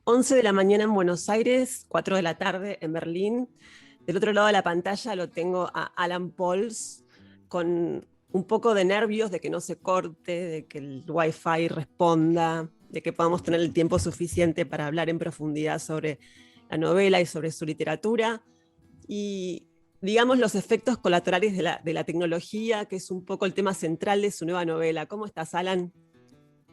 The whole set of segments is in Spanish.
11 de la mañana en Buenos Aires, 4 de la tarde en Berlín. Del otro lado de la pantalla lo tengo a Alan Pauls con un poco de nervios de que no se corte, de que el Wi-Fi responda, de que podamos tener el tiempo suficiente para hablar en profundidad sobre la novela y sobre su literatura. Y digamos los efectos colaterales de la tecnología, que es un poco el tema central de su nueva novela. ¿Cómo estás, Alan?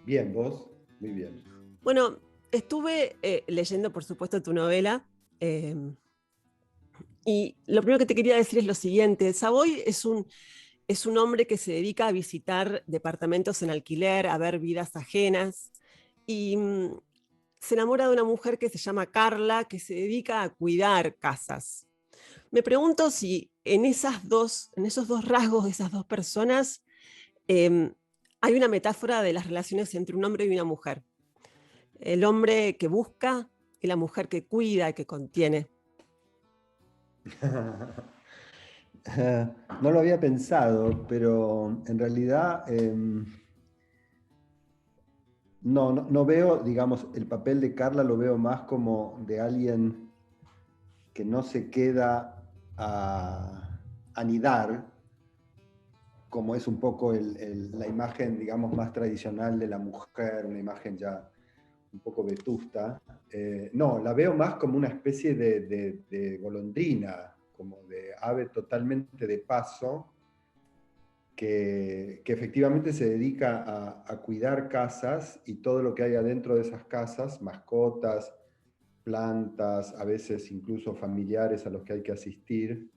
Bien, vos, muy bien. Bueno, estuve leyendo, por supuesto, tu novela. eh, y lo primero que te quería decir es lo siguiente. Savoy es un hombre que se dedica a visitar departamentos en alquiler, a ver vidas ajenas. Y se enamora de una mujer que se llama Carla, que se dedica a cuidar casas. Me pregunto si en esos dos rasgos de esas dos personas eh, hay una metáfora de las relaciones entre un hombre y una mujer. El hombre que busca y la mujer que cuida y que contiene. No lo había pensado, pero en realidad no veo, digamos, el papel de Carla lo veo más como de alguien que no se queda a anidar, como es un poco la imagen, digamos, más tradicional de la mujer, una imagen ya un poco vetusta. No, la veo más como una especie de golondrina, como de ave totalmente de paso, que efectivamente se dedica a cuidar casas y todo lo que hay adentro de esas casas, mascotas, plantas, a veces incluso familiares a los que hay que asistir,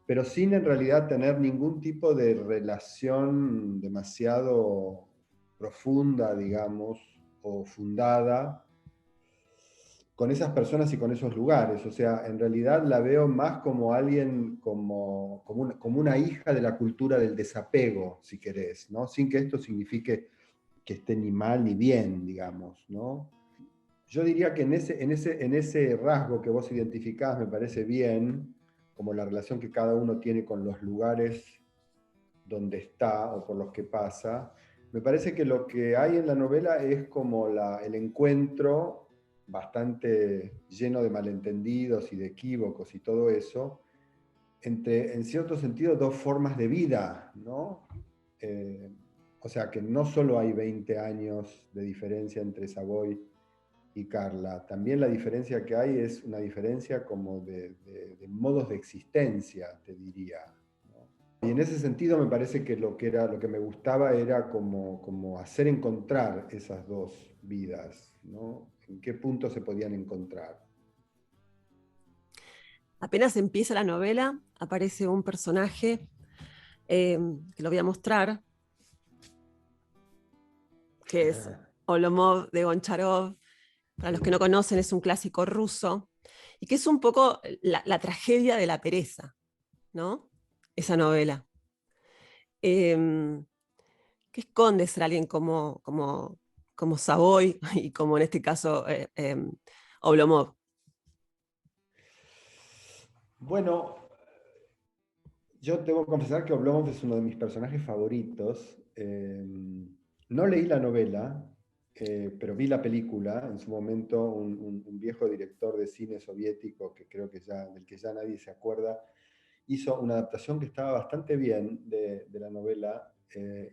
pero sin en realidad tener ningún tipo de relación demasiado profunda, digamos, o fundada con esas personas y con esos lugares. O sea, en realidad la veo más como alguien, como una hija de la cultura del desapego, si querés, ¿no? Sin que esto signifique que esté ni mal ni bien, digamos, ¿no? Yo diría que en ese rasgo que vos identificás me parece bien, como la relación que cada uno tiene con los lugares donde está o por los que pasa. Me parece que lo que hay en la novela es como el encuentro bastante lleno de malentendidos y de equívocos y todo eso, entre, en cierto sentido, dos formas de vida, ¿no? Eh, o sea, que no solo hay 20 años de diferencia entre Savoy y Carla, también la diferencia que hay es una diferencia como de modos de existencia, te diría. Y en ese sentido me parece que lo que me gustaba era como hacer encontrar esas dos vidas, ¿no? ¿En qué punto se podían encontrar? Apenas empieza la novela, aparece un personaje que lo voy a mostrar, que es Olomov de Goncharov. Para los que no Sí. conocen, es un clásico ruso y que es un poco la tragedia de la pereza, ¿no? Esa novela. Eh, ¿Qué esconde ser alguien como Savoy y como en este caso Oblomov? Bueno, yo debo confesar que Oblomov es uno de mis personajes favoritos. No leí la novela, pero vi la película. En su momento, un viejo director de cine soviético, que creo que del que ya nadie se acuerda, hizo una adaptación que estaba bastante bien de la novela,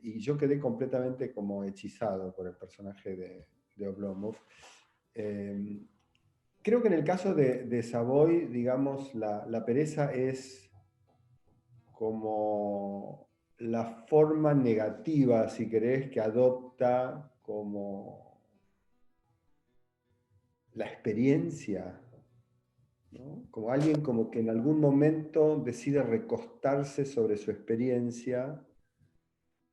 y yo quedé completamente como hechizado por el personaje de Oblomov. Eh, Creo que en el caso de Savoy, digamos, la pereza es como la forma negativa, si querés, que adopta como la experiencia, ¿no? Como alguien como que en algún momento decide recostarse sobre su experiencia,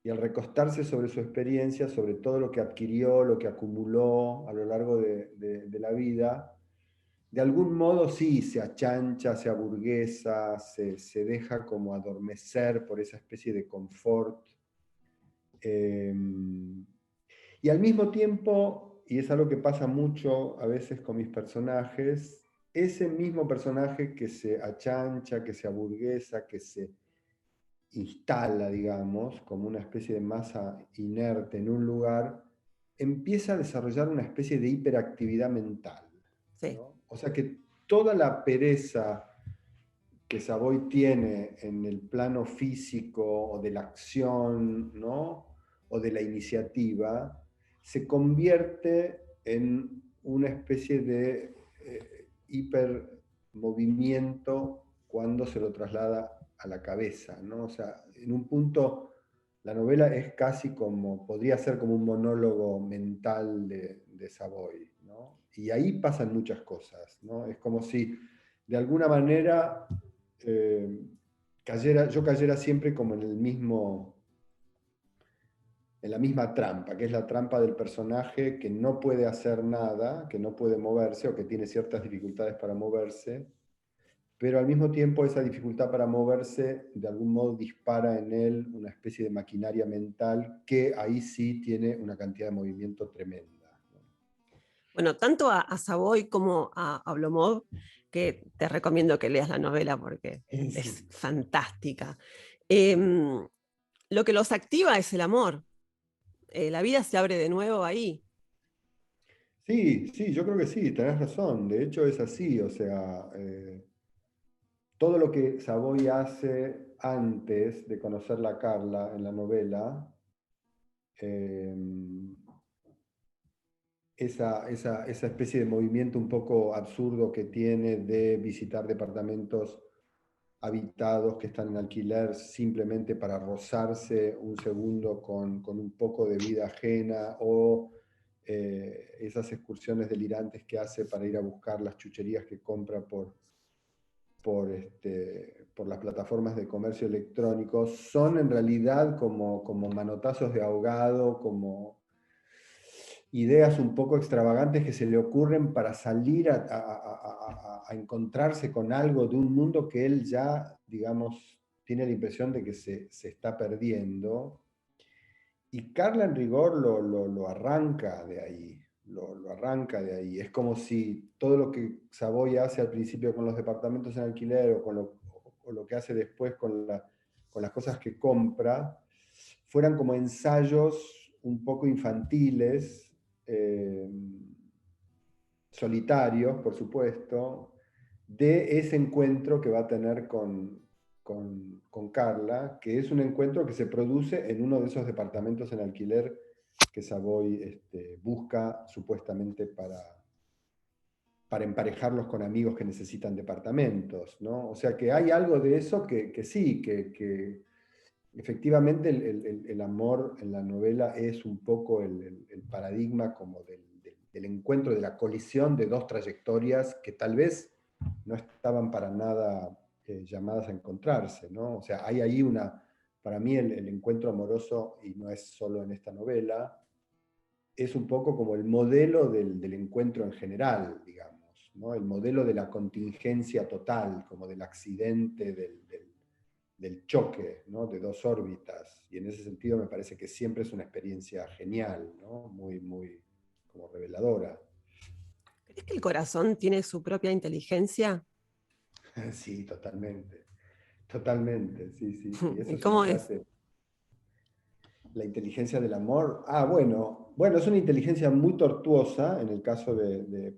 y al recostarse sobre su experiencia, sobre todo lo que adquirió, lo que acumuló a lo largo de la vida, de algún modo sí se achancha, se aburguesa, se deja como adormecer por esa especie de confort. Eh, y al mismo tiempo, y es algo que pasa mucho a veces con mis personajes, ese mismo personaje que se achancha, que se aburguesa, que se instala, digamos, como una especie de masa inerte en un lugar, empieza a desarrollar una especie de hiperactividad mental. Sí. ¿no? O sea que toda la pereza que Savoy tiene en el plano físico o de la acción, ¿no? O de la iniciativa, se convierte en una especie de hipermovimiento cuando se lo traslada a la cabeza, ¿no? O sea, en un punto la novela es casi como, podría ser como un monólogo mental de Savoy, ¿no? Y ahí pasan muchas cosas, ¿no? Es como si de alguna manera yo cayera siempre como en el mismo, en la misma trampa, que es la trampa del personaje que no puede hacer nada, que no puede moverse o que tiene ciertas dificultades para moverse, pero al mismo tiempo esa dificultad para moverse de algún modo dispara en él una especie de maquinaria mental que ahí sí tiene una cantidad de movimiento tremenda, ¿no? Bueno, tanto a Savoy como a Oblomov, que te recomiendo que leas la novela porque es Sí. fantástica. Em, lo que los activa es el amor. La vida se abre de nuevo ahí. Sí, sí, yo creo que sí, tenés razón. De hecho es así, o sea, todo lo que Savoy hace antes de conocerla a Carla en la novela, eh, esa especie de movimiento un poco absurdo que tiene de visitar departamentos habitados que están en alquiler simplemente para rozarse un segundo con un poco de vida ajena, o esas excursiones delirantes que hace para ir a buscar las chucherías que compra por las plataformas de comercio electrónico, son en realidad como manotazos de ahogado, como ideas un poco extravagantes que se le ocurren para salir a encontrarse con algo de un mundo que él ya, digamos, tiene la impresión de que se está perdiendo. Y Carla en rigor lo arranca de ahí, lo arranca de ahí. Es como si todo lo que Savoy hace al principio con los departamentos en alquiler o lo que hace después con las cosas que compra, fueran como ensayos un poco infantiles, eh, solitarios, por supuesto, de ese encuentro que va a tener con Carla, que es un encuentro que se produce en uno de esos departamentos en alquiler que Savoy busca supuestamente para emparejarlos con amigos que necesitan departamentos, ¿no? O sea que hay algo de eso que sí, que efectivamente el amor en la novela es un poco el paradigma como del encuentro, de la colisión de dos trayectorias que tal vez no estaban para nada llamadas a encontrarse, ¿no? O sea, hay ahí para mí el encuentro amoroso, y no es solo en esta novela, es un poco como el modelo del encuentro en general, digamos, ¿no? El modelo de la contingencia total, como del accidente, del choque, ¿no? De dos órbitas. Y en ese sentido me parece que siempre es una experiencia genial, ¿no? Muy, muy como reveladora. ¿Crees que el corazón tiene su propia inteligencia? Sí, totalmente. Totalmente, sí, sí, sí. Esa ¿Y es una cómo es? frase. La inteligencia del amor. Ah, bueno, es una inteligencia muy tortuosa en el caso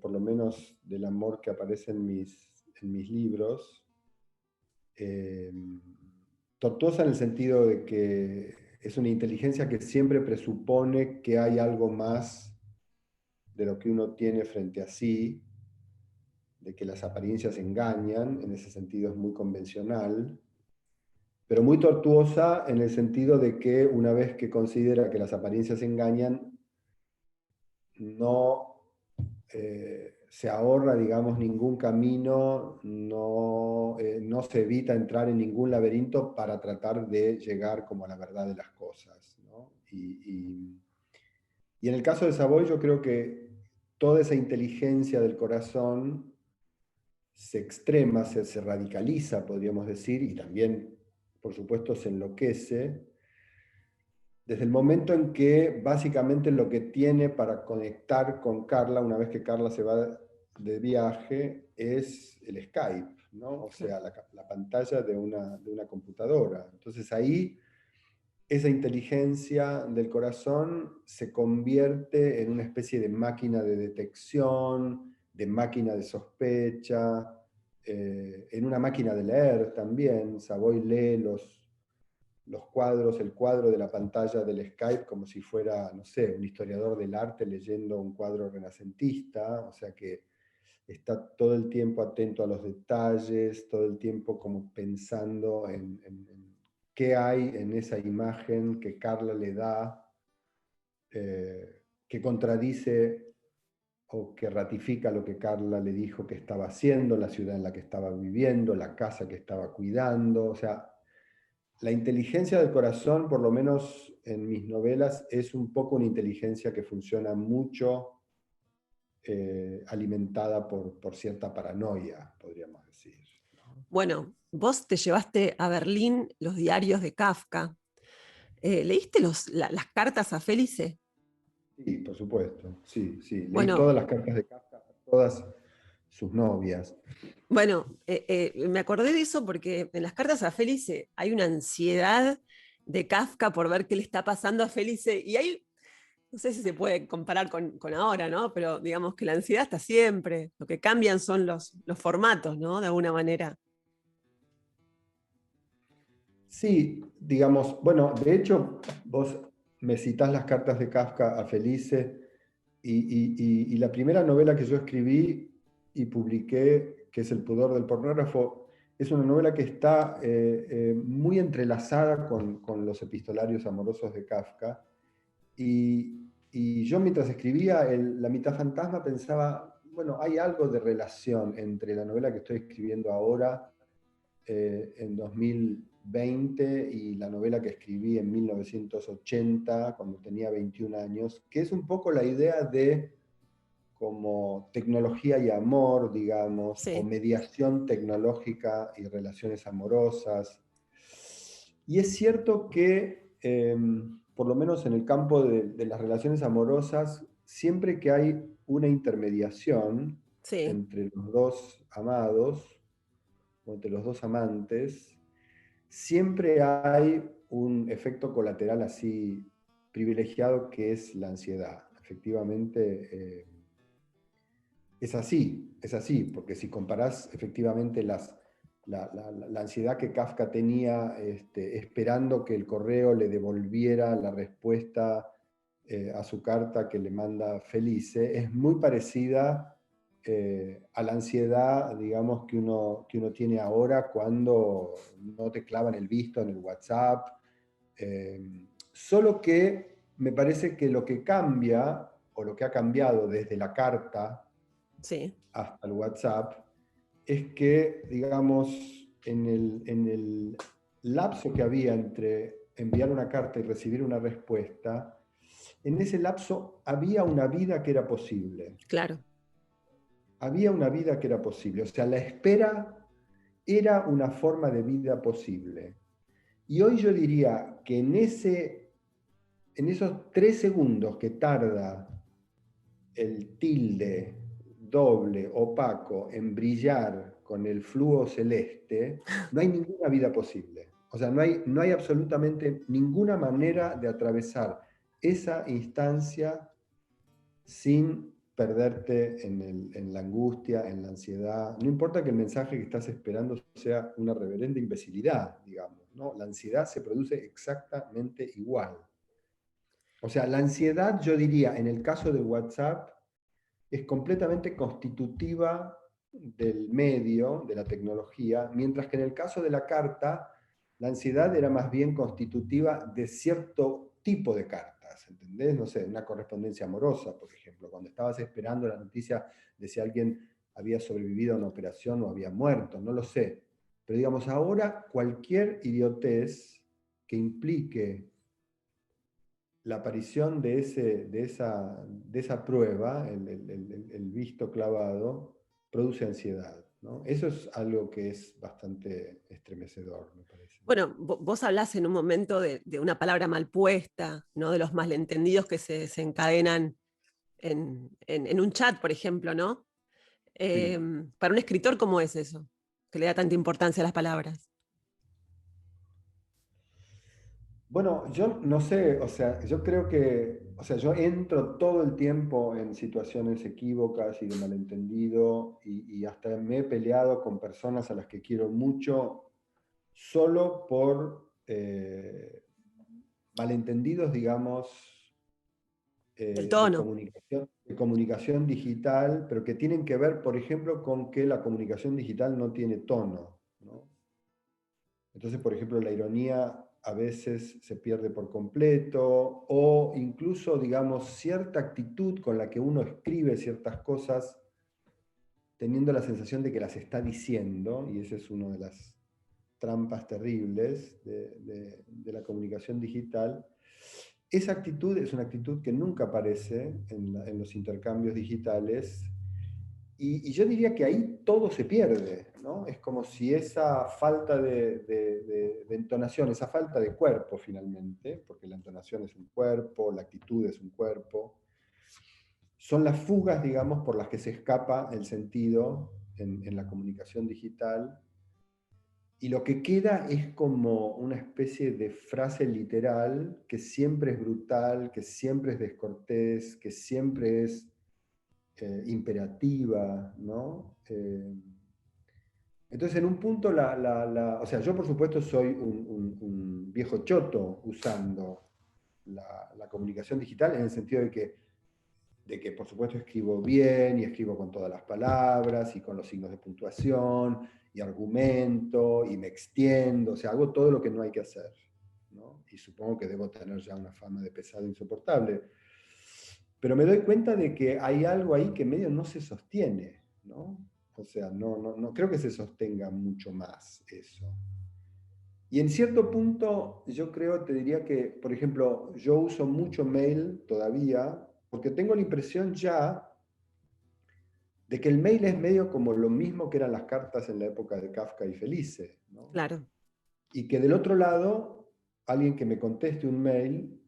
por lo menos del amor que aparece en mis libros. Eh, Tortuosa en el sentido de que es una inteligencia que siempre presupone que hay algo más de lo que uno tiene frente a sí, de que las apariencias engañan, en ese sentido es muy convencional, pero muy tortuosa en el sentido de que una vez que considera que las apariencias engañan, no se ahorra, digamos, ningún camino, no se evita entrar en ningún laberinto para tratar de llegar como a la verdad de las cosas, ¿no? Y en el caso de Savoy yo creo que toda esa inteligencia del corazón se extrema, se radicaliza, podríamos decir, y también, por supuesto, se enloquece, desde el momento en que básicamente lo que tiene para conectar con Carla, una vez que Carla se va de viaje, es el Skype, ¿no? O Claro. sea, la pantalla de una computadora. Entonces ahí esa inteligencia del corazón se convierte en una especie de máquina de detección, de máquina de sospecha, en una máquina de leer también. Savoy lee los cuadros, el cuadro de la pantalla del Skype como si fuera, no sé, un historiador del arte leyendo un cuadro renacentista, o sea que está todo el tiempo atento a los detalles, todo el tiempo como pensando en qué hay en esa imagen que Carla le da, que contradice o que ratifica lo que Carla le dijo que estaba haciendo, la ciudad en la que estaba viviendo, la casa que estaba cuidando. O sea, la inteligencia del corazón, por lo menos en mis novelas, es un poco una inteligencia que funciona mucho alimentada por cierta paranoia, podríamos decir. Bueno, vos te llevaste a Berlín los diarios de Kafka. ¿Leíste las cartas a Félix? Sí, por supuesto. Sí, sí. Leí Bueno, todas las cartas de Kafka a todas sus novias. bueno, me acordé de eso porque en las cartas a Félix hay una ansiedad de Kafka por ver qué le está pasando a Félix y hay, no sé si se puede comparar con ahora, ¿no? Pero digamos que la ansiedad está siempre, lo que cambian son los formatos, ¿no? De alguna manera. Sí, digamos, bueno, de hecho, vos me citás las cartas de Kafka a Felice y la primera novela que yo escribí y publiqué, que es El pudor del pornógrafo, es una novela que está muy entrelazada con los epistolarios amorosos de Kafka. Y yo mientras escribía La mitad fantasma pensaba, bueno, hay algo de relación entre la novela que estoy escribiendo ahora en 2020 y la novela que escribí en 1980, cuando tenía 21 años, que es un poco la idea de como tecnología y amor, digamos, o Sí, mediación tecnológica y relaciones amorosas. Y es cierto que, por lo menos en el campo de las relaciones amorosas, siempre que hay una intermediación sí. entre los dos amados, o entre los dos amantes, siempre hay un efecto colateral así privilegiado que es la ansiedad. Efectivamente, es así, porque si comparás efectivamente la ansiedad que Kafka tenía esperando que el correo le devolviera la respuesta a su carta que le manda Felice, es muy parecida a la ansiedad, digamos, que uno tiene ahora cuando no te clavan el visto en el WhatsApp. Solo que me parece que lo que cambia, o lo que ha cambiado desde la carta Sí, hasta el WhatsApp, es que, digamos, en el lapso que había entre enviar una carta y recibir una respuesta, en ese lapso había una vida que era posible. claro. Había una vida que era posible. O sea, la espera era una forma de vida posible. Y hoy yo diría que en esos 3 segundos que tarda el tilde doble, opaco, en brillar con el flujo celeste, no hay ninguna vida posible. O sea, no hay absolutamente ninguna manera de atravesar esa instancia sin perderte en la angustia, en la ansiedad. No importa que el mensaje que estás esperando sea una reverenda imbecilidad, digamos, ¿no? La ansiedad se produce exactamente igual. O sea, la ansiedad, yo diría, en el caso de WhatsApp, es completamente constitutiva del medio, de la tecnología, mientras que en el caso de la carta, la ansiedad era más bien constitutiva de cierto tipo de cartas, ¿entendés? No sé, una correspondencia amorosa, por ejemplo, cuando estabas esperando la noticia de si alguien había sobrevivido a una operación o había muerto, no lo sé. Pero digamos, ahora cualquier idiotez que implique la aparición de esa prueba, el visto clavado, produce ansiedad, ¿no? Eso es algo que es bastante estremecedor, me parece. Bueno, vos hablás en un momento de una palabra mal puesta, ¿no? De los malentendidos que se desencadenan en un chat, por ejemplo, ¿no? Sí. Para un escritor, ¿cómo es eso? Que le da tanta importancia a las palabras. Bueno, yo no sé, o sea, yo creo que, o sea, yo entro todo el tiempo en situaciones equívocas y de malentendido y hasta me he peleado con personas a las que quiero mucho solo por malentendidos, digamos, El tono. de comunicación digital, pero que tienen que ver, por ejemplo, con que la comunicación digital no tiene tono, ¿no? Entonces, por ejemplo, la ironía a veces se pierde por completo, o incluso, digamos, cierta actitud con la que uno escribe ciertas cosas, teniendo la sensación de que las está diciendo, y esa es una de las trampas terribles de la comunicación digital. Esa actitud es una actitud que nunca aparece en los intercambios digitales y yo diría que ahí todo se pierde, ¿no? Es como si esa falta de entonación, esa falta de cuerpo finalmente, porque la entonación es un cuerpo, la actitud es un cuerpo, son las fugas, digamos, por las que se escapa el sentido en la comunicación digital. Y lo que queda es como una especie de frase literal que siempre es brutal, que siempre es descortés, que siempre es imperativa, ¿no? Entonces, en un punto, o sea, yo por supuesto soy un viejo choto usando la comunicación digital en el sentido de que, por supuesto, escribo bien y escribo con todas las palabras y con los signos de puntuación y argumento y me extiendo, o sea, hago todo lo que no hay que hacer, ¿no? Y supongo que debo tener ya una fama de pesado insoportable. Pero me doy cuenta de que hay algo ahí que medio no se sostiene, ¿no? O sea, no creo que se sostenga mucho más eso. Y en cierto punto, yo creo, te diría que, por ejemplo, yo uso mucho mail todavía, porque tengo la impresión ya de que el mail es medio como lo mismo que eran las cartas en la época de Kafka y Felice, ¿no? Claro. Y que del otro lado, alguien que me conteste un mail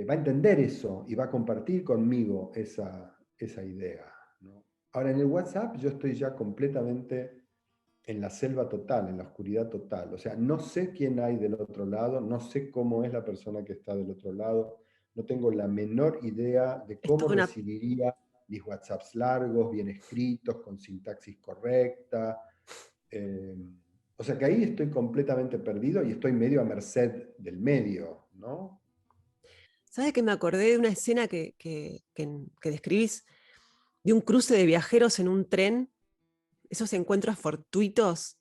va a entender eso y va a compartir conmigo esa idea, ¿no? Ahora, en el WhatsApp yo estoy ya completamente en la selva total, en la oscuridad total. O sea, no sé quién hay del otro lado, no sé cómo es la persona que está del otro lado, no tengo la menor idea de Es cómo toda una, recibiría mis WhatsApps largos, bien escritos, con sintaxis correcta. Eh, o sea que ahí estoy completamente perdido y estoy medio a merced del medio, ¿no? ¿sabes que me acordé de una escena que describís de un cruce de viajeros en un tren, esos encuentros fortuitos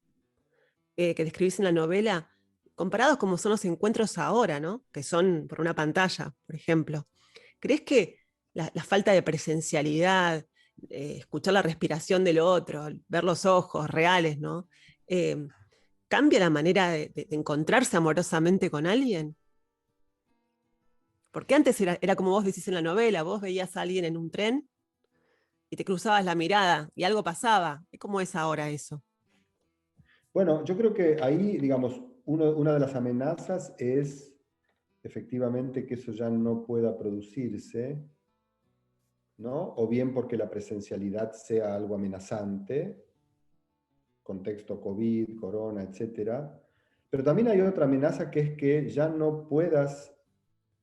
que describís en la novela, comparados como son los encuentros ahora, ¿no? Que son por una pantalla, por ejemplo. ¿Crees que la falta de presencialidad, escuchar la respiración del otro, ver los ojos reales, ¿no? Eh, ¿Cambia la manera de encontrarse amorosamente con alguien? Porque antes era como vos decís en la novela, vos veías a alguien en un tren y te cruzabas la mirada y algo pasaba. ¿Cómo es ahora eso? Bueno, yo creo que ahí, digamos, una de las amenazas es efectivamente que eso ya no pueda producirse, ¿no? O bien porque la presencialidad sea algo amenazante, contexto COVID, corona, etcétera. Pero también hay otra amenaza que es que ya no puedas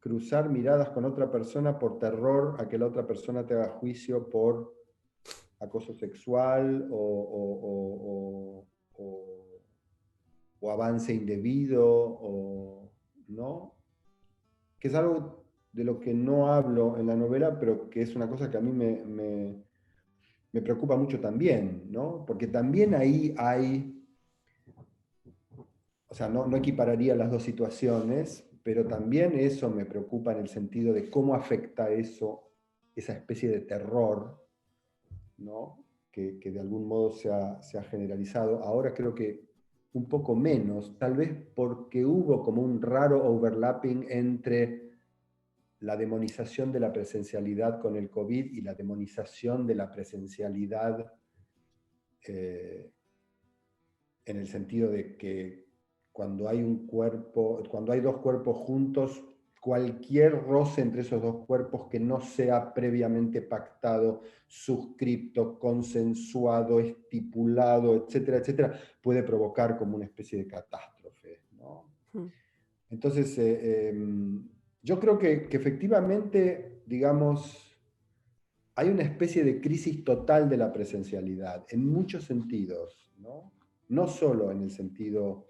cruzar miradas con otra persona por terror a que la otra persona te haga juicio por acoso sexual o avance indebido, ¿no? Que es algo de lo que no hablo en la novela, pero que es una cosa que a mí me preocupa mucho también, ¿no? Porque también ahí hay, o sea, no equipararía las dos situaciones, pero también eso me preocupa en el sentido de cómo afecta eso, esa especie de terror, ¿no? Que de algún modo se ha generalizado. Ahora creo que un poco menos, tal vez porque hubo como un raro overlapping entre la demonización de la presencialidad con el COVID y la demonización de la presencialidad eh, en el sentido de que cuando hay un cuerpo, cuando hay dos cuerpos juntos, cualquier roce entre esos dos cuerpos que no sea previamente pactado, suscripto, consensuado, estipulado, etcétera, etcétera, puede provocar como una especie de catástrofe, ¿no? Entonces, yo creo que efectivamente, digamos, hay una especie de crisis total de la presencialidad, en muchos sentidos, ¿no? No solo en el sentido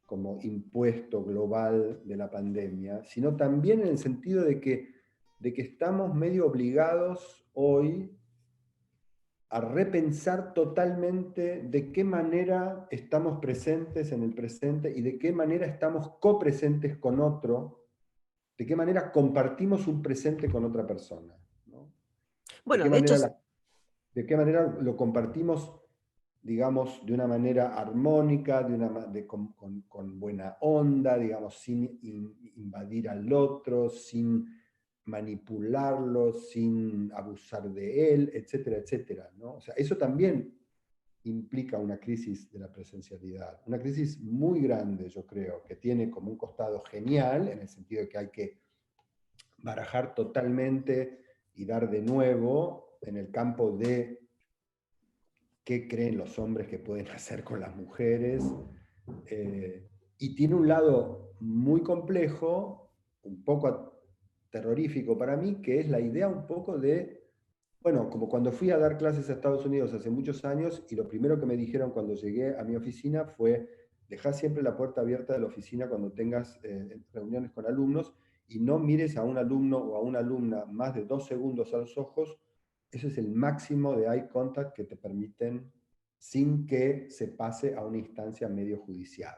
como impuesto global de la pandemia, sino también en el sentido de que estamos medio obligados hoy a repensar totalmente de qué manera estamos presentes en el presente y de qué manera estamos copresentes con otro, de qué manera compartimos un presente con otra persona, ¿no? De Bueno, qué de hecho, manera, de qué manera lo compartimos, digamos, de una manera armónica, con buena onda, digamos, sin invadir al otro, sin manipularlo, sin abusar de él, etcétera, etcétera, ¿no? O sea, eso también implica una crisis de la presencialidad, una crisis muy grande, yo creo, que tiene como un costado genial, en el sentido de que hay que barajar totalmente y dar de nuevo en el campo de qué creen los hombres que pueden hacer con las mujeres. Y tiene un lado muy complejo, un poco terrorífico para mí, que es la idea un poco de, bueno, como cuando fui a dar clases a Estados Unidos hace muchos años, y lo primero que me dijeron cuando llegué a mi oficina fue, deja siempre la puerta abierta de la oficina cuando tengas reuniones con alumnos, y no mires a un alumno o a una alumna más de 2 segundos a los ojos. Ese es el máximo de eye contact que te permiten sin que se pase a una instancia medio judicial.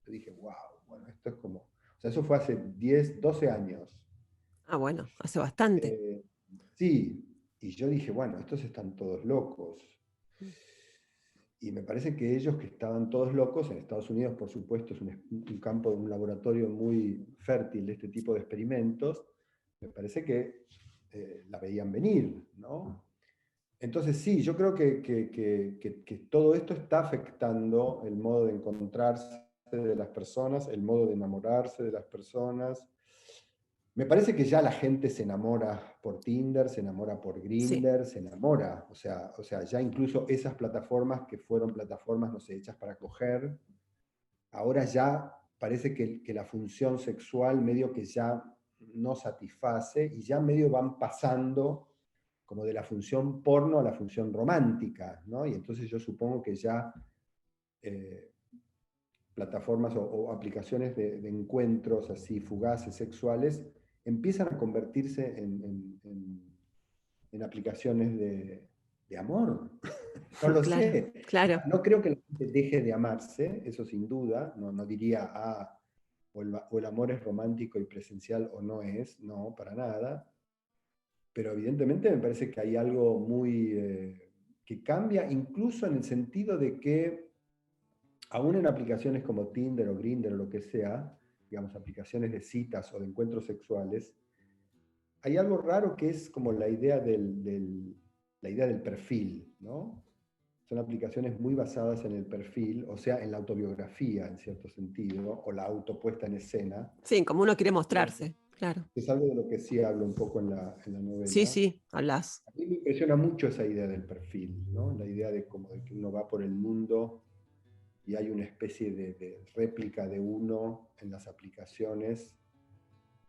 Yo dije, wow, bueno, esto es como, o sea, eso fue hace 10, 12 años. bueno, hace bastante. Eh, sí, y yo dije, bueno, estos están todos locos. Y me parece que ellos que estaban todos locos, en Estados Unidos, por supuesto, es un campo, un laboratorio muy fértil de este tipo de experimentos, me parece que la veían venir, ¿no? Entonces sí, yo creo que todo esto está afectando el modo de encontrarse de las personas, el modo de enamorarse de las personas. Me parece que ya la gente se enamora por Tinder, se enamora por Sí, Grindr, se enamora. O sea, ya incluso esas plataformas que fueron plataformas, no sé, hechas para coger, ahora ya parece que la función sexual medio que ya no satisface y ya medio van pasando como de la función porno a la función romántica, ¿no? Y entonces yo supongo que ya eh, plataformas o aplicaciones de encuentros así fugaces sexuales empiezan a convertirse en aplicaciones de amor. No lo claro, sé. O claro. sea, no creo que la gente deje de amarse, eso sin duda. No, no diría, o el amor es romántico y presencial o no es, no, para nada. Pero evidentemente me parece que hay algo muy que cambia, incluso en el sentido de que aún en aplicaciones como Tinder o Grindr o lo que sea, digamos, aplicaciones de citas o de encuentros sexuales, hay algo raro que es como la idea del perfil, ¿no? Son aplicaciones muy basadas en el perfil, o sea, en la autobiografía, en cierto sentido, o la autopuesta en escena. Sí, como uno quiere mostrarse, claro. Es algo de lo que sí hablo un poco en la Sí, novela. sí, hablas. A mí me impresiona mucho esa idea del perfil, ¿no? La idea de como de que uno va por el mundo y hay una especie de réplica de uno en las aplicaciones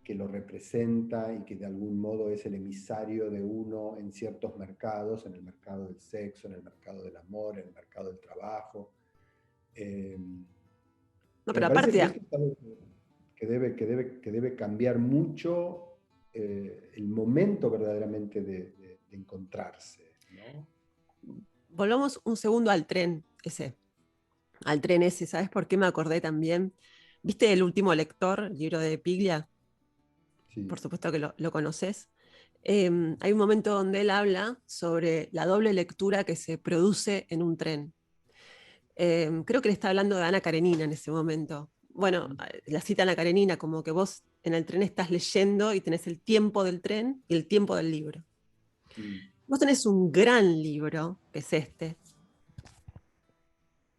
que lo representa y que de algún modo es el emisario de uno en ciertos mercados, en el mercado del sexo, en el mercado del amor, en el mercado del trabajo. Eh, No, pero pero me parece aparte, que esto es algo que debe cambiar mucho el momento verdaderamente de encontrarse, ¿no? volvamos un segundo al tren ese, ¿sabes por qué me acordé también? ¿Viste El último lector, el libro de Piglia? Por Sí. supuesto que lo conoces. Hay un momento donde él habla sobre la doble lectura que se produce en un tren. Creo que le está hablando de Ana Karenina en ese momento. Bueno, la cita Ana Karenina, como que vos en el tren estás leyendo y tenés el tiempo del tren y el tiempo del libro. Mm, Vos tenés un gran libro, que es este,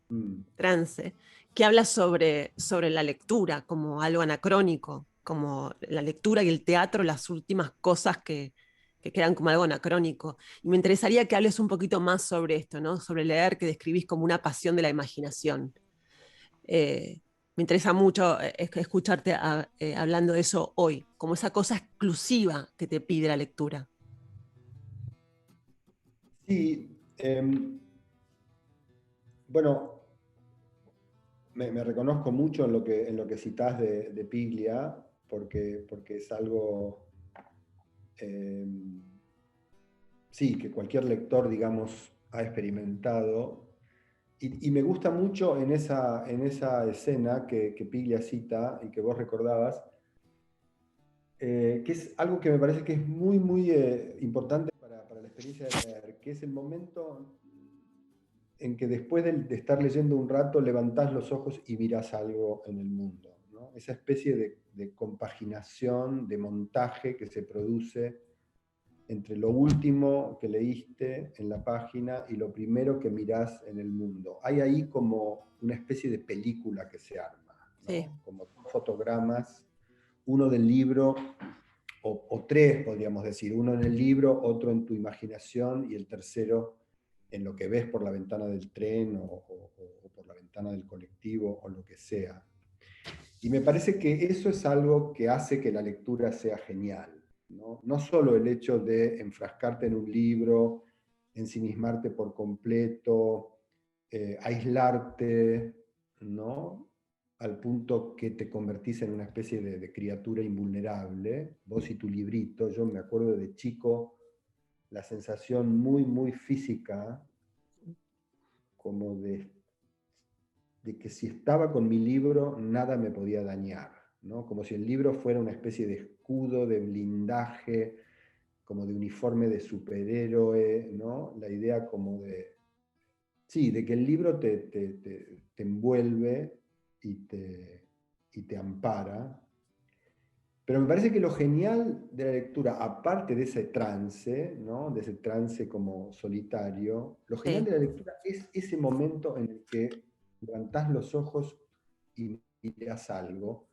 mm, Trance, que habla sobre la lectura como algo anacrónico, como la lectura y el teatro, las últimas cosas que quedan como algo anacrónico. Y me interesaría que hables un poquito más sobre esto, ¿no? Sobre leer, que describís como una pasión de la imaginación. Eh, Me interesa mucho escucharte hablando de eso hoy, como esa cosa exclusiva que te pide la lectura. Sí, bueno, me reconozco mucho en lo que citás de Piglia, porque es algo, em, sí, que cualquier lector, digamos, ha experimentado. Y me gusta mucho en esa escena que Piglia cita y que vos recordabas, que es algo que me parece que es muy, muy importante para la experiencia de leer, que es el momento en que después de estar leyendo un rato levantás los ojos y mirás algo en el mundo, ¿no? Esa especie de compaginación, de montaje que se produce entre lo último que leíste en la página y lo primero que mirás en el mundo. Hay ahí como una especie de película que se arma, Sí. ¿no? Como fotogramas, uno del libro, o tres podríamos decir, uno en el libro, otro en tu imaginación y el tercero en lo que ves por la ventana del tren o por la ventana del colectivo o lo que sea. Y me parece que eso es algo que hace que la lectura sea genial. ¿No? No solo el hecho de enfrascarte en un libro, ensimismarte por completo, aislarte, ¿no? Al punto que te convertís en una especie de criatura invulnerable, vos y tu librito. Yo me acuerdo de chico la sensación muy, muy física, como de que si estaba con mi libro nada me podía dañar, ¿no? Como si el libro fuera una especie de escudo, de blindaje, como de uniforme de superhéroe, ¿no? La idea como de, sí, de que el libro te envuelve y te ampara. Pero me parece que lo genial de la lectura, aparte de ese trance, ¿no? De ese trance como solitario, lo genial Sí. de la lectura es ese momento en el que levantás los ojos y mirás algo,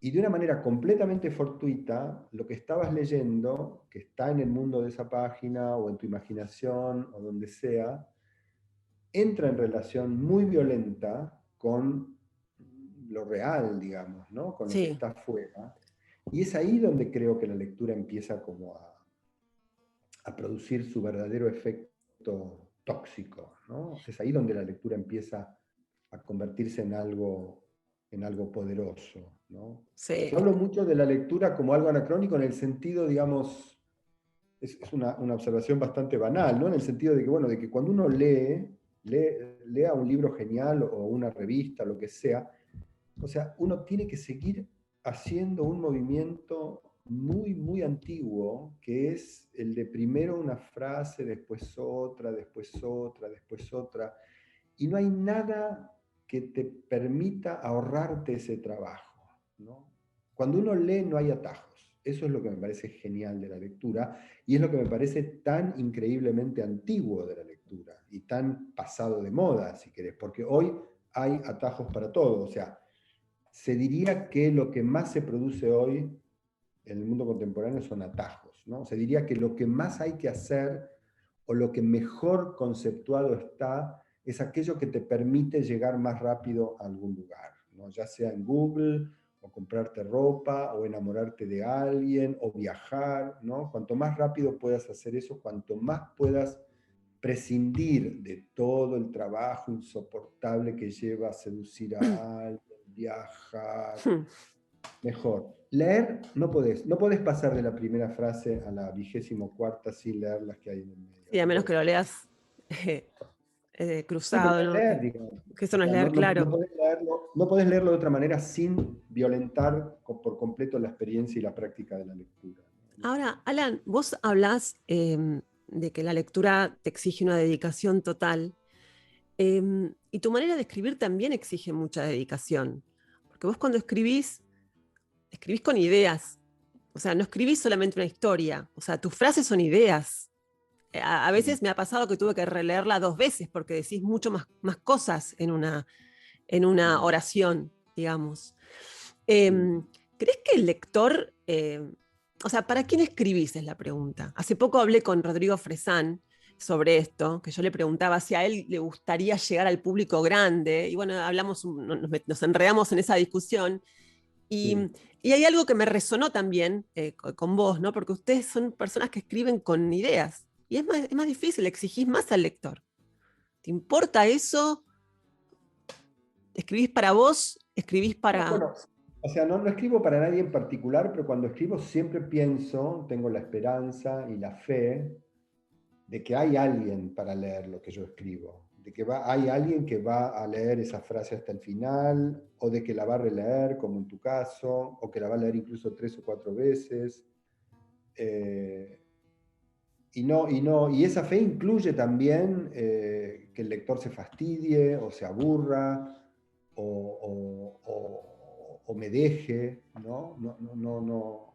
y de una manera completamente fortuita, lo que estabas leyendo, que está en el mundo de esa página, o en tu imaginación, o donde sea, entra en relación muy violenta con lo real, digamos, ¿no? Con lo que Sí. está afuera. Y es ahí donde creo que la lectura empieza como a producir su verdadero efecto tóxico, ¿no? Es ahí donde la lectura empieza a convertirse en algo poderoso, ¿no? Sí. Yo hablo mucho de la lectura como algo anacrónico en el sentido, digamos, es una observación bastante banal, ¿no? En el sentido de que, bueno, de que cuando uno lea un libro genial o una revista, lo que sea, o sea, uno tiene que seguir haciendo un movimiento muy, muy antiguo, que es el de primero una frase, después otra, después otra, después otra. Y no hay nada que te permita ahorrarte ese trabajo, ¿no? Cuando uno lee no hay atajos. Eso es lo que me parece genial de la lectura y es lo que me parece tan increíblemente antiguo de la lectura y tan pasado de moda, si querés, porque hoy hay atajos para todo. O sea, se diría que lo que más se produce hoy en el mundo contemporáneo son atajos, ¿no? Se diría que lo que más hay que hacer o lo que mejor conceptuado está es aquello que te permite llegar más rápido a algún lugar, ¿no? Ya sea en Google, o comprarte ropa, o enamorarte de alguien, o viajar, ¿no? Cuanto más rápido puedas hacer eso, cuanto más puedas prescindir de todo el trabajo insoportable que lleva a seducir a alguien, viajar, mejor. Leer no podés pasar de la primera frase a la 24ª sin leer las que hay en el medio. Sí, a No menos que lo podés. leas Sí, pero cruzado, no es ¿no? leer, digamos. Que eso O no es sea, leer, claro. no podés leerlo de otra manera sin violentar por completo la experiencia y la práctica de la lectura. Ahora, Alan, vos hablás de que la lectura te exige una dedicación total, y tu manera de escribir también exige mucha dedicación, porque vos cuando escribís, escribís con ideas, o sea, no escribís solamente una historia, o sea, tus frases son ideas. A Mm. veces me ha pasado que tuve que releerla 2 veces porque decís mucho más cosas en una Mm. oración, digamos. Sí. ¿Crees que el lector, o sea, ¿para quién escribís? Es la pregunta. Hace poco hablé con Rodrigo Fresán, sobre esto, que yo le preguntaba si a él le gustaría llegar al público grande, y bueno, hablamos, nos enredamos en esa discusión, y, Sí. y hay algo que me resonó también con vos, ¿no? Porque ustedes son personas que escriben con ideas, y es más difícil, exigís más al lector. ¿Te importa eso? ¿Escribís para vos? ¿Escribís No, para...? bueno, o sea, no escribo para nadie en particular, pero cuando escribo siempre pienso, tengo la esperanza y la fe de que hay alguien para leer lo que yo escribo, de que hay alguien que va a leer esa frase hasta el final, o de que la va a releer, como en tu caso, o que la va a leer incluso 3 o 4 veces. Eh, y esa fe incluye también que el lector se fastidie o se aburra o me deje, ¿no? No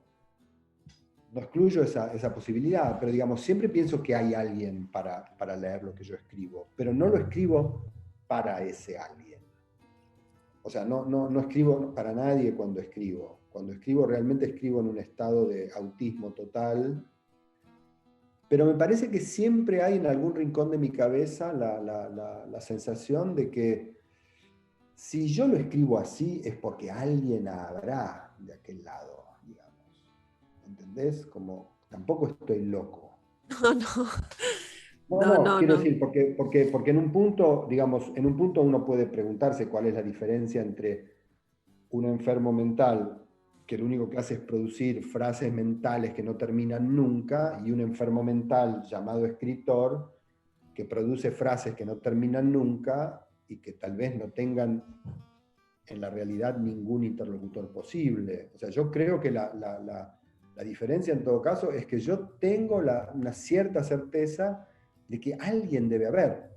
excluyo esa posibilidad, pero digamos, siempre pienso que hay alguien para leer lo que yo escribo, pero no lo escribo para ese alguien. O sea, no escribo para nadie cuando escribo. Cuando escribo, realmente escribo en un estado de autismo total, pero me parece que siempre hay en algún rincón de mi cabeza la sensación de que si yo lo escribo así es porque alguien habrá de aquel lado, digamos. ¿Entendés? Como tampoco estoy loco. No, no, no, No, no, quiero no. decir, porque en un punto, digamos, en un punto uno puede preguntarse cuál es la diferencia entre un enfermo mental que lo único que hace es producir frases mentales que no terminan nunca, y un enfermo mental llamado escritor que produce frases que no terminan nunca y que tal vez no tengan en la realidad ningún interlocutor posible. O sea, yo creo que la diferencia en todo caso es que yo tengo una cierta certeza de que alguien debe haber.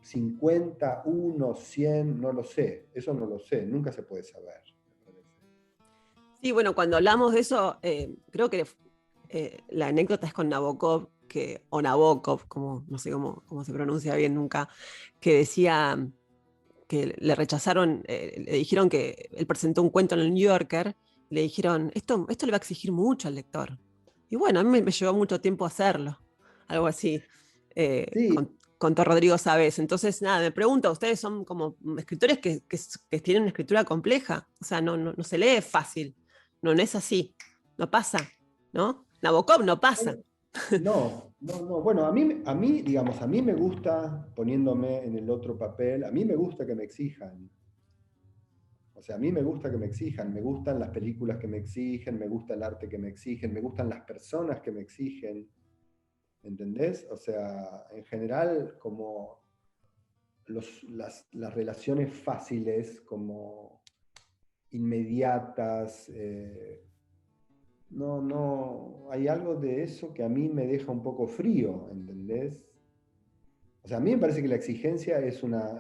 50, 1, 100, no lo sé. Eso no lo sé, nunca se puede saber. Sí, bueno, cuando hablamos de eso, creo que la anécdota es con Nabokov, o Nabokov, como, no sé cómo se pronuncia bien nunca, que decía que le rechazaron, le dijeron que él presentó un cuento en el New Yorker, le dijeron, esto le va a exigir mucho al lector. Y bueno, a mí me llevó mucho tiempo hacerlo, algo así, Sí, contó Rodrigo Sabés. Entonces, nada, me pregunto, ustedes son como escritores que tienen una escritura compleja, o sea, no se lee fácil, no es así, no pasa, ¿no? Nabokov no pasa. no. Bueno, digamos, a mí me gusta, poniéndome en el otro papel, a mí me gusta que me exijan. O sea, a mí me gusta que me exijan, me gustan las películas que me exigen, me gusta el arte que me exigen, me gustan las personas que me exigen, ¿entendés? O sea, en general, como las relaciones fáciles, como inmediatas, hay algo de eso que a mí me deja un poco frío, ¿entendés? O sea, a mí me parece que la exigencia es una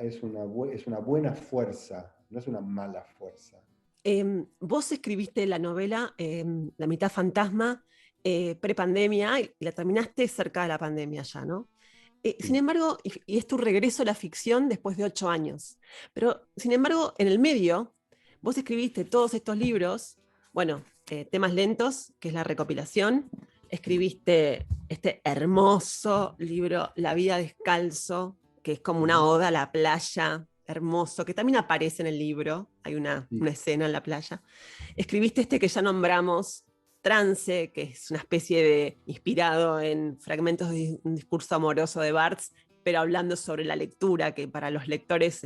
buena fuerza, no es una mala fuerza. Vos escribiste la novela La mitad fantasma prepandemia y la terminaste cerca de la pandemia ya, ¿no? Sin Sí. embargo, y es tu regreso a la ficción después de 8 años, pero sin embargo, en el medio, vos escribiste todos estos libros, bueno, Temas Lentos, que es la recopilación, escribiste este hermoso libro La vida descalzo, que es como una Ujú. oda a la playa, hermoso, que también aparece en el libro, hay Sí. una escena en la playa. Escribiste este que ya nombramos, Trance, que es una especie de inspirado en fragmentos de un discurso amoroso de Barthes, pero hablando sobre la lectura, que para los lectores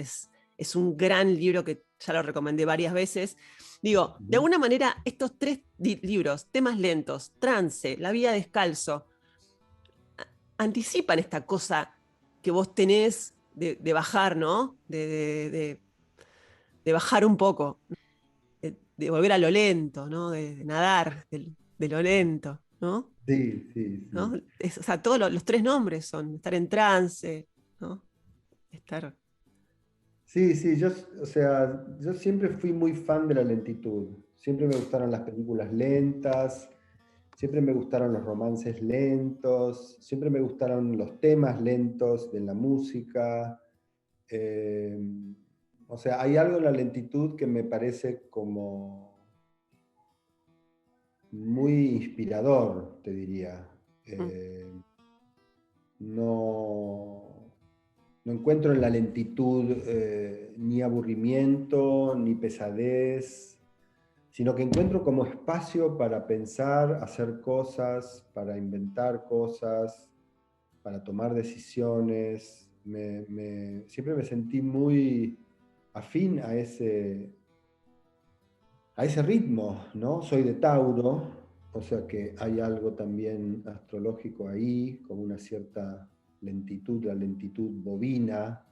es un gran libro que ya lo recomendé varias veces. Digo, de Ujú. alguna manera, estos tres libros, Temas Lentos, Trance, La vida descalzo, anticipan esta cosa que vos tenés de bajar, ¿no? De bajar un poco, de volver a lo lento, ¿no? De nadar, de lo lento, ¿no? Sí, sí, ¿No? sí. O sea, todos los tres nombres son estar en trance, ¿no? Estar. Sí, sí, o sea, yo siempre fui muy fan de la lentitud. Siempre me gustaron las películas lentas, siempre me gustaron los romances lentos, siempre me gustaron los temas lentos de la música. Eh, o sea, hay algo en la lentitud que me parece como muy inspirador, te diría. Mm. Eh, no, no encuentro en la lentitud ni aburrimiento, ni pesadez, sino que encuentro como espacio para pensar, hacer cosas, para inventar cosas, para tomar decisiones. Siempre me sentí muy afín a ese ritmo, ¿no? Soy de Tauro, o sea que hay algo también astrológico ahí, como una cierta lentitud, la lentitud bovina.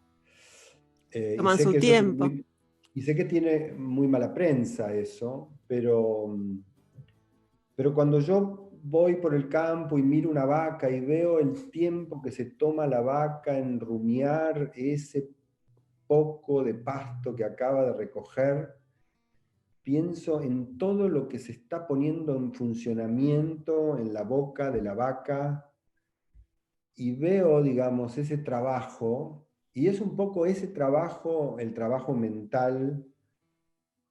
Y Toman sé su que eso tiene tiempo. y sé que tiene muy mala prensa eso, pero cuando yo voy por el campo y miro una vaca y veo el tiempo que se toma la vaca en rumiar ese poco de pasto que acaba de recoger, pienso en todo lo que se está poniendo en funcionamiento en la boca de la vaca y veo, digamos, ese trabajo, y es un poco ese trabajo, el trabajo mental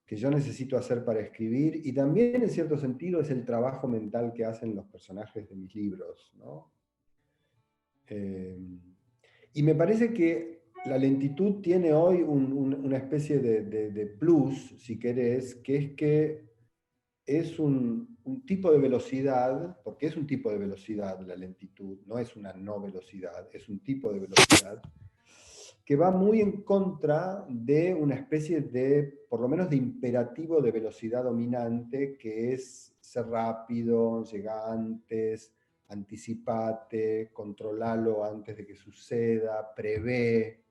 que yo necesito hacer para escribir, y también en cierto sentido es el trabajo mental que hacen los personajes de mis libros, ¿no? Eh, y me parece que la lentitud tiene hoy una especie de plus, si querés, que es que es un tipo de velocidad, porque es un tipo de velocidad la lentitud, no es una no velocidad, es un tipo de velocidad que va muy en contra de una especie de, por lo menos de imperativo de velocidad dominante, que es ser rápido, llegar antes, anticipate, controlalo antes de que suceda, prevé.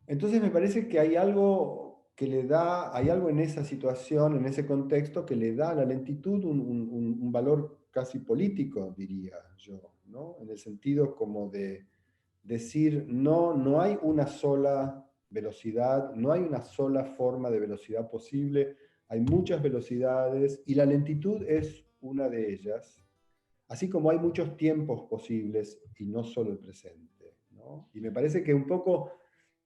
Entonces me parece que hay algo que le da, hay algo en esa situación, en ese contexto, que le da a la lentitud un valor casi político, diría yo, ¿no? En el sentido como de decir, no, no hay una sola velocidad, no hay una sola forma de velocidad posible, hay muchas velocidades y la lentitud es una de ellas, así como hay muchos tiempos posibles y no solo el presente, ¿no? Y me parece que un poco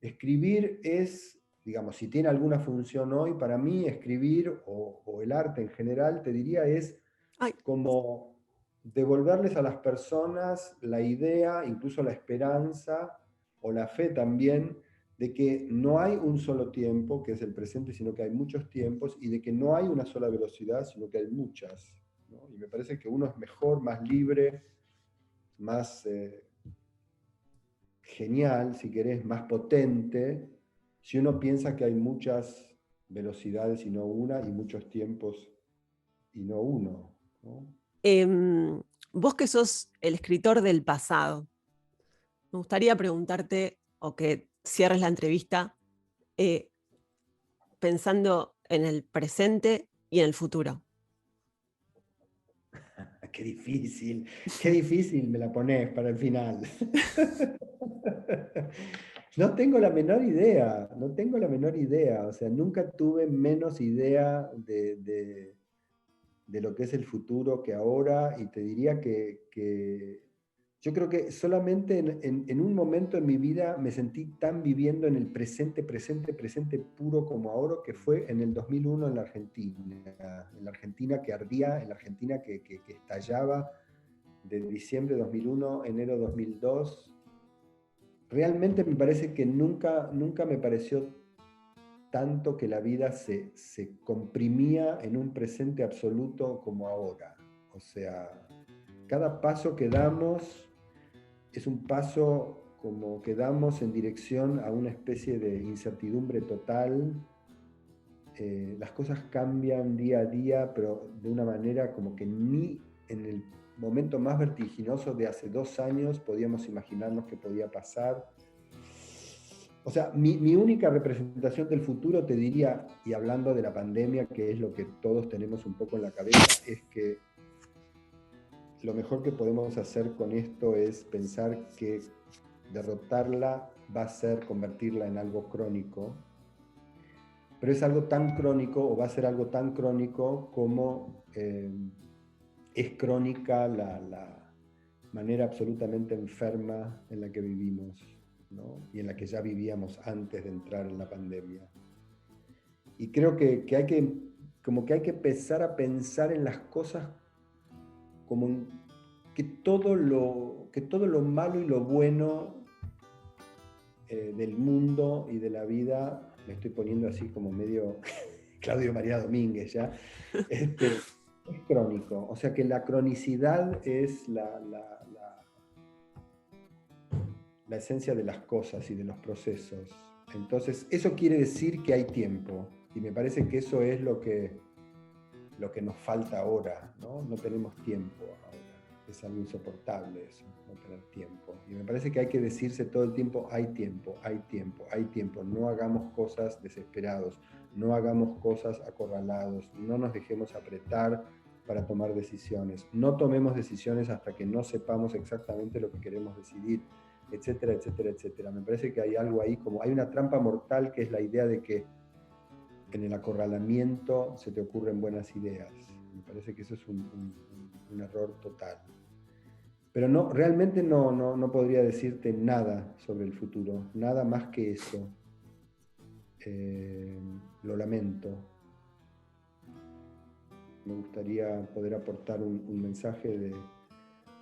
escribir es, digamos, si tiene alguna función hoy, para mí escribir o el arte en general, te diría, es Ay, como devolverles a las personas la idea, incluso la esperanza o la fe también, de que no hay un solo tiempo, que es el presente, sino que hay muchos tiempos, y de que no hay una sola velocidad, sino que hay muchas, ¿no? Y me parece que uno es mejor, más libre, más genial, si querés, más potente, si uno piensa que hay muchas velocidades y no una, y muchos tiempos y no uno, ¿no? vos que sos el escritor del pasado, me gustaría preguntarte, o que cierres la entrevista, eh, pensando en el presente y en el futuro. Qué difícil me la pones para el final. No tengo la menor idea, no tengo la menor idea, o sea, nunca tuve menos idea de lo que es el futuro que ahora, y te diría que yo creo que solamente en un momento en mi vida me sentí tan viviendo en el presente, presente, presente puro como ahora, que fue en el 2001 en la Argentina que ardía, en la Argentina que estallaba, de diciembre de 2001, enero 2002. Realmente me parece que nunca me pareció tanto que la vida se comprimía en un presente absoluto como ahora. O sea, cada paso que damos es un paso como que damos en dirección a una especie de incertidumbre total. Las cosas cambian día a día, pero de una manera como que ni en el momento más vertiginoso de hace 2 años podíamos imaginarnos que podía pasar. O sea, mi única representación del futuro, te diría, y hablando de la pandemia, que es lo que todos tenemos un poco en la cabeza, es que lo mejor que podemos hacer con esto es pensar que derrotarla va a ser convertirla en algo crónico, pero es algo tan crónico o va a ser algo tan crónico como es crónica la manera absolutamente enferma en la que vivimos, ¿no? Y en la que ya vivíamos antes de entrar en la pandemia. Y creo que hay que, como que hay que empezar a pensar en las cosas como que todo lo malo y lo bueno del mundo y de la vida, me estoy poniendo así como medio Claudio María Domínguez ya, es crónico. O sea que la cronicidad es la esencia de las cosas y de los procesos. Entonces, eso quiere decir que hay tiempo. Y me parece que eso es lo que nos falta ahora, ¿no? No tenemos tiempo ahora. Es algo insoportable eso, no tener tiempo. Y me parece que hay que decirse todo el tiempo, hay tiempo, hay tiempo, hay tiempo. No hagamos cosas desesperados, no hagamos cosas acorralados, no nos dejemos apretar para tomar decisiones. No tomemos decisiones hasta que no sepamos exactamente lo que queremos decidir, etcétera, etcétera, etcétera. Me parece que hay algo ahí, como hay una trampa mortal que es la idea de que en el acorralamiento se te ocurren buenas ideas. Me parece que eso es un error total. Pero no, realmente no podría decirte nada sobre el futuro, nada más que eso. Lo lamento. Me gustaría poder aportar un mensaje de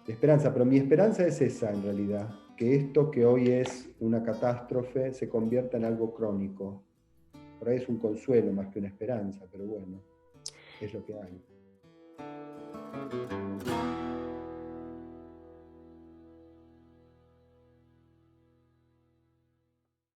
esperanza, pero mi esperanza es esa en realidad, que esto que hoy es una catástrofe se convierta en algo crónico. Por ahí es un consuelo más que una esperanza, pero bueno, es lo que hay.